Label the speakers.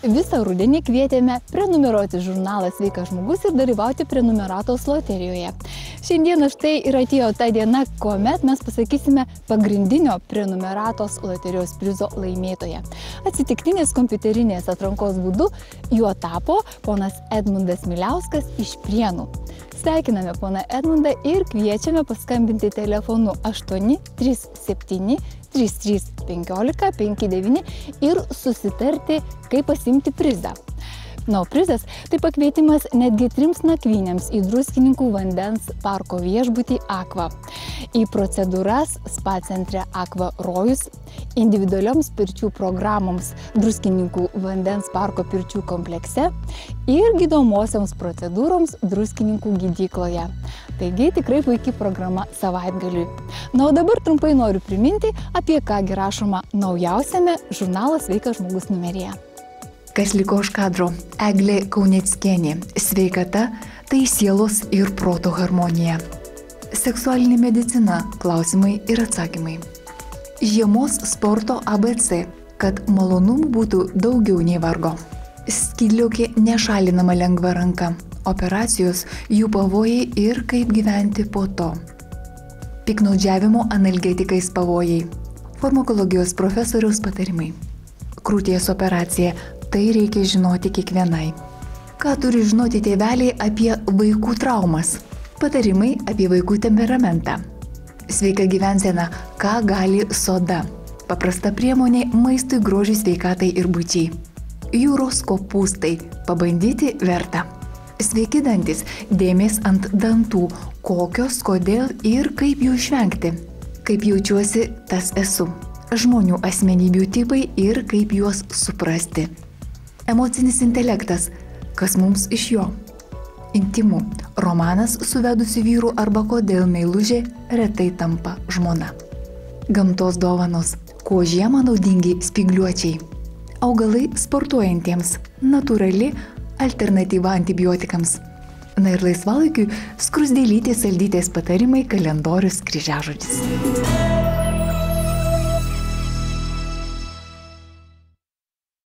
Speaker 1: Visą rudenį kvietėme prenumeruoti žurnalą Sveikas žmogus ir dalyvauti prenumeratos loterijoje. Šiandieną štai ir atėjo ta diena, kuomet mes pasakysime pagrindinio prenumeratos loterijos prizo laimėtoją. Atsitiktinės kompiuterinės atrankos būdu juo tapo ponas Edmundas Miliauskas iš Prienų. Sveikiname poną Edmundą ir kviečiame paskambinti telefonu 837 3315 59 ir susitarti, kaip pasiimti prizą. O prizas tai pakvietimas netgi 3 nakvynėms į Druskininkų vandens parko viešbutį Aqua, į procedūras spa centre Aqua Rojus, individualioms pirčių programoms Druskininkų vandens parko pirčių komplekse ir gydomosioms procedūroms Druskininkų gydykloje. Taigi tikrai puikiai programa savaitgaliui. O dabar trumpai noriu priminti, apie kągi rašoma naujausiame žurnalo Sveikas žmogus numeryje.
Speaker 2: Kas liko už kadro? Eglė Kauneckienė. Sveikata – tai sielos ir proto harmonija. Seksualinė medicina – klausimai ir atsakymai. Žiemos sporto ABC – kad malonumų būtų daugiau nei vargo. Skydliaukė nešalinama lengva ranka. Operacijos, jų pavojai ir kaip gyventi po to. Piktnaudžiavimo analgetikais pavojai. Farmakologijos profesoriaus patarimai. Krūties operacija – tai reikia žinoti kiekvienai. Ką turi žinoti tėveliai apie vaikų traumas? Patarimai apie vaikų temperamentą. Sveika gyvensena – ką gali soda? Paprasta priemonė maistui, grožiui, sveikatai ir būčiai. Jūros kopūstai – pabandyti verta. Sveiki dantis – dėmės ant dantų, kokios, kodėl ir kaip jų išvengti. Kaip jaučiuosi, tas esu. Žmonių asmenybių tipai ir kaip juos suprasti. Emocinis intelektas – kas mums iš jo. Intymu – romanas su vedusiu vyru arba kodėl meilužė retai tampa žmona. Gamtos dovanos – kuo žiemą naudingi spygliuočiai. Augalai sportuojantiems – natūrali alternatyva antibiotikams. Na ir laisvalaikiui skruzdėlytės saldytės patarimai kalendorius kryžiažodis.